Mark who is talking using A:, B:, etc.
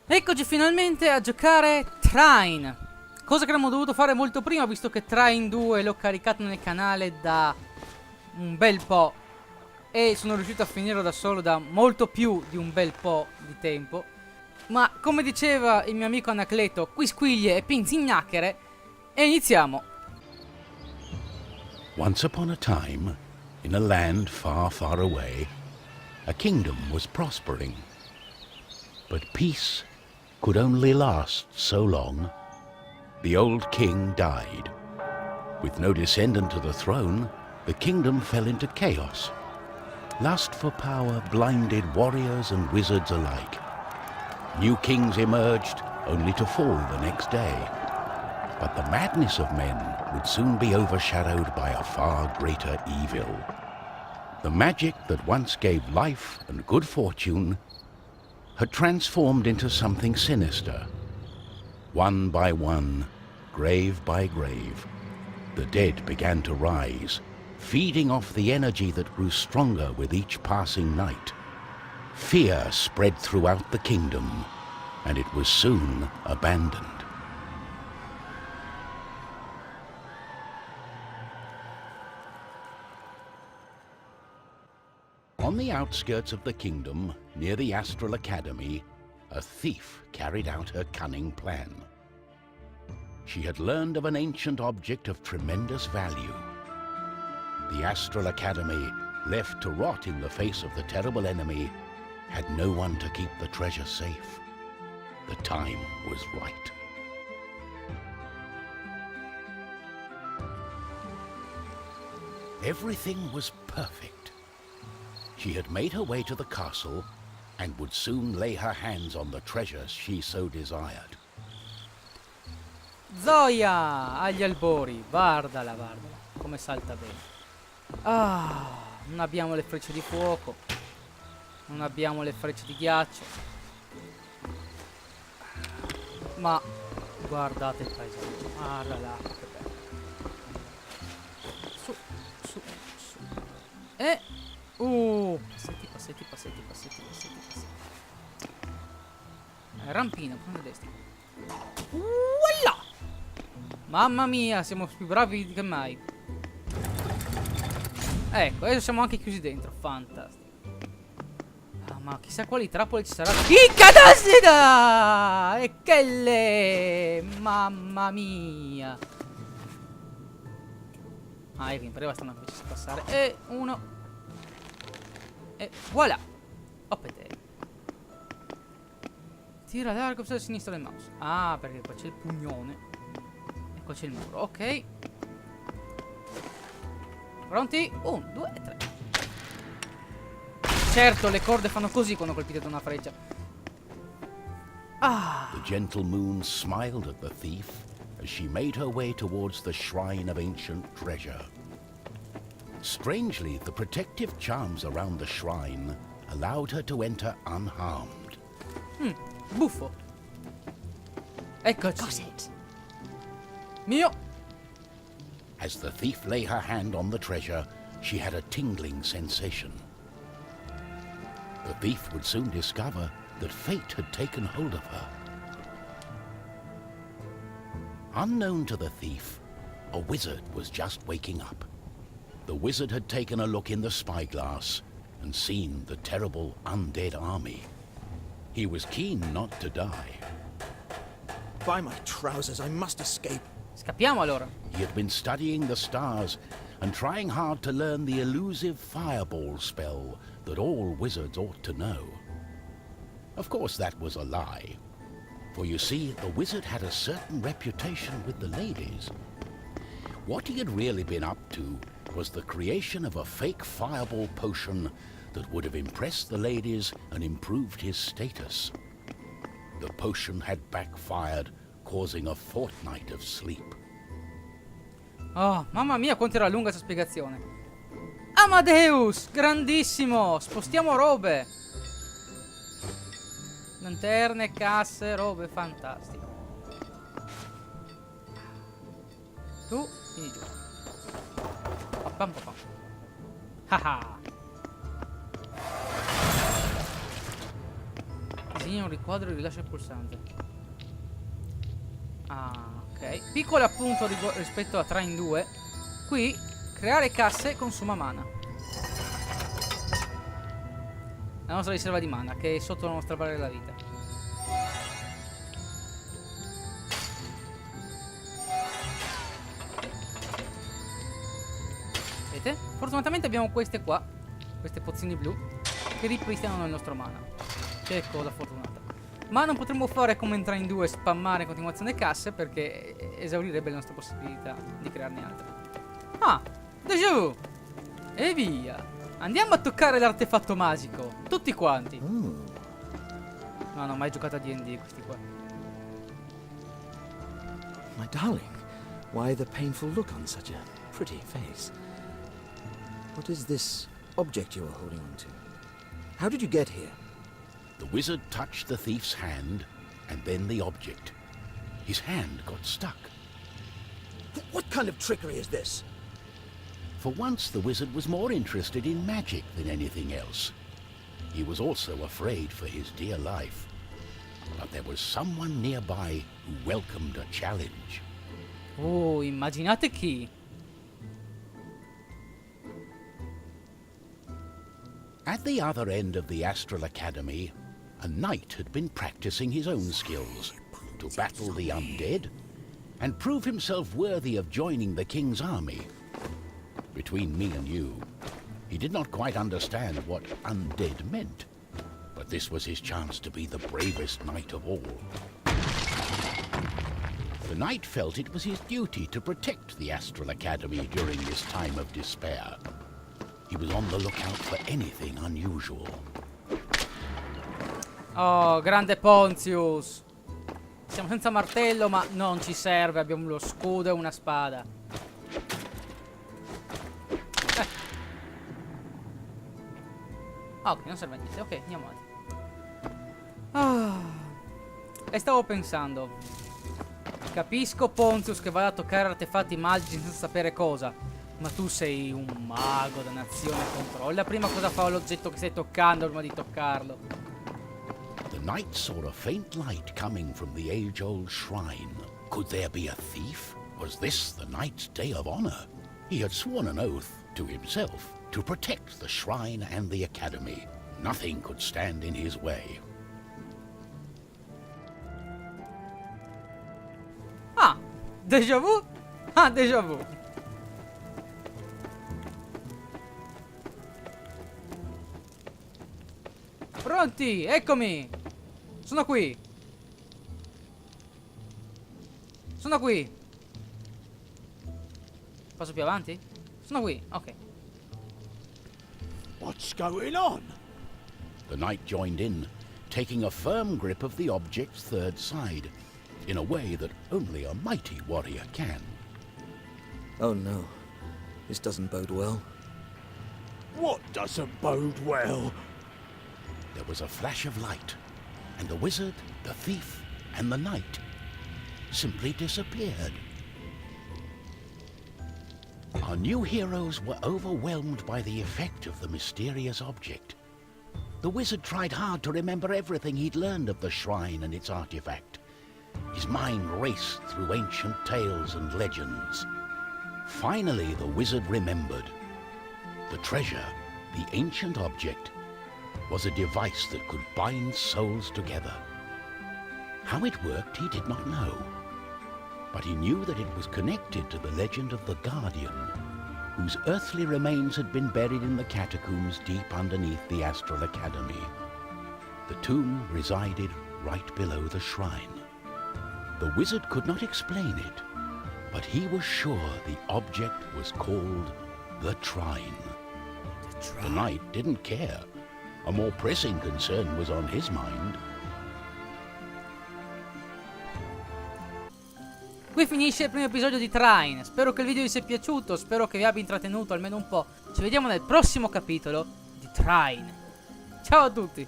A: Eccoci finalmente a giocare Trine. Cosa che avremmo dovuto fare molto prima, visto che Trine 2 l'ho caricato nel canale da un bel po'. E sono riuscito a finirlo da solo da molto più di un bel po' di tempo. Ma come diceva il mio amico Anacleto, quisquiglie e pinzignachere. E iniziamo.
B: Once upon a time, in a land far, far away, a kingdom was prospering. But peace could only last so long. The old king died. With no descendant to the throne, the kingdom fell into chaos. Lust for power blinded warriors and wizards alike. New kings emerged, only to fall the next day. But the madness of men would soon be overshadowed by a far greater evil. The magic that once gave life and good fortune had transformed into something sinister. One by one, grave by grave, the dead began to rise, feeding off the energy that grew stronger with each passing night. Fear spread throughout the kingdom, and it was soon abandoned. On the outskirts of the kingdom, near the Astrale Academy, a thief carried out her cunning plan. She had learned of an ancient object of tremendous value. The Astrale Academy, left to rot in the face of the terrible enemy, had no one to keep the treasure safe. The time was right. Everything was perfect. She had made her way to the castle and would soon lay her hands on the treasures she so desired.
A: Zoia agli albori. Guardala, guardala. Come salta bene. Ah, non abbiamo le frecce di fuoco. Non abbiamo le frecce di ghiaccio. Ma guardate il paesaggio. Guarda là, che bello. Su, su, su. E passetti. Rampino, prende destra. Voilà! Mamma mia, siamo più bravi che mai. Ecco, adesso siamo anche chiusi dentro. Fantastico. Ah, ma chissà quali trappole ci saranno. Incadassida! E che le... Mamma mia. Ah, ecco, in breve stanno invece a passare. E uno. E voilà. Oppete. Tira l'arco a sinistra del mouse. Ah, perché qua c'è il pugnone. E qua c'è il muro. Ok. Pronti? 1, 2 e 3. Certo, le corde fanno così quando colpite da una freccia. Ah.
B: The gentle moon smiled at the thief as she made her way towards the shrine of ancient treasure. Strangely, the protective charms around the shrine allowed her to enter unharmed.
A: Buffo. Eccoci.
C: Got it.
A: Mio.
B: As the thief lay her hand on the treasure, she had a tingling sensation. The thief would soon discover that fate had taken hold of her. Unknown to the thief, a wizard was just waking up. The wizard had taken a look in the spyglass and seen the terrible undead army. He was keen not to die.
D: By my trousers, I must escape.
A: Scappiamo allora.
B: He had been studying the stars and trying hard to learn the elusive fireball spell that all wizards ought to know. Of course, that was a lie. For you see, the wizard had a certain reputation with the ladies. What he had really been up to was the creation of a fake fireball potion that would have impressed the ladies and improved his status. The potion had backfired, causing a fortnight of sleep.
A: Oh, mamma mia, quanto era lunga questa spiegazione. Amadeus, grandissimo. Spostiamo robe. Lanterne, casse, robe, fantastico. Tu, vieni giù. Pam pam pam. Haha. Disegna un riquadro e rilascia il pulsante. Ah, ok. Piccolo appunto rispetto a Trine 2. Qui, creare casse consuma mana. La nostra riserva di mana, che è sotto la nostra barra della vita. Vedete? Fortunatamente abbiamo queste qua, queste pozioni blu, che ripristinano il nostro mana. Che cosa fortunata. Ma non potremmo fare come in Trine 2, spammare in continuazione casse, perché esaurirebbe le nostre possibilità di crearne altre. Ah, déjà vu! E via! Andiamo a toccare l'artefatto magico, tutti quanti. No, non ho mai giocato a D&D questi qua.
D: My darling, why the painful look on such a pretty face? What is this object you are holding on to? How did you get here?
B: The wizard touched the thief's hand, and then the object. His hand got stuck.
D: What kind of trickery is this?
B: For once, the wizard was more interested in magic than anything else. He was also afraid for his dear life. But there was someone nearby who welcomed a challenge.
A: Oh, immaginate chi?
B: At the other end of the Astrale Academy, a knight had been practicing his own skills to battle the undead and prove himself worthy of joining the king's army. Between me and you, he did not quite understand what undead meant, but this was his chance to be the bravest knight of all. The knight felt it was his duty to protect the Astrale Academy during this time of despair. He was on the lookout for anything unusual.
A: Oh, grande Pontius! Siamo senza martello, ma non ci serve, abbiamo lo scudo e una spada. Ok, non serve a niente. Ok, andiamo avanti. E stavo pensando. Capisco, Pontius, che vai a toccare artefatti magici senza sapere cosa. Ma tu sei un mago da nazione contro. La prima cosa fa l'oggetto che stai toccando prima di toccarlo.
B: The knight saw a faint light coming from the age-old shrine. Could there be a thief? Was this the knight's day of honor? He had sworn an oath to himself to protect the shrine and the academy. Nothing could stand in his way.
A: Ah, déjà vu? Ah, déjà vu. Pronti, eccomi. Sono qui. Sono qui. Passo più avanti? Sono qui, ok.
D: What's going on?
B: The knight joined in, taking a firm grip of the object's third side, in a way that only a mighty warrior can.
D: Oh no, this doesn't bode well.
C: What doesn't bode well?
B: There was a flash of light, and the wizard, the thief, and the knight simply disappeared. Our new heroes were overwhelmed by the effect of the mysterious object. The wizard tried hard to remember everything he'd learned of the shrine and its artifact. His mind raced through ancient tales and legends. Finally, the wizard remembered. The treasure, the ancient object, was a device that could bind souls together. How it worked, he did not know. But he knew that it was connected to the legend of the Guardian, whose earthly remains had been buried in the catacombs deep underneath the Astrale Academy. The tomb resided right below the shrine. The wizard could not explain it, but he was sure the object was called the Trine. The knight didn't care. A more pressing concern was on his mind.
A: Qui finisce il primo episodio di Trine. Spero che il video vi sia piaciuto, spero che vi abbia intrattenuto almeno un po'. Ci vediamo nel prossimo capitolo di Trine. Ciao a tutti!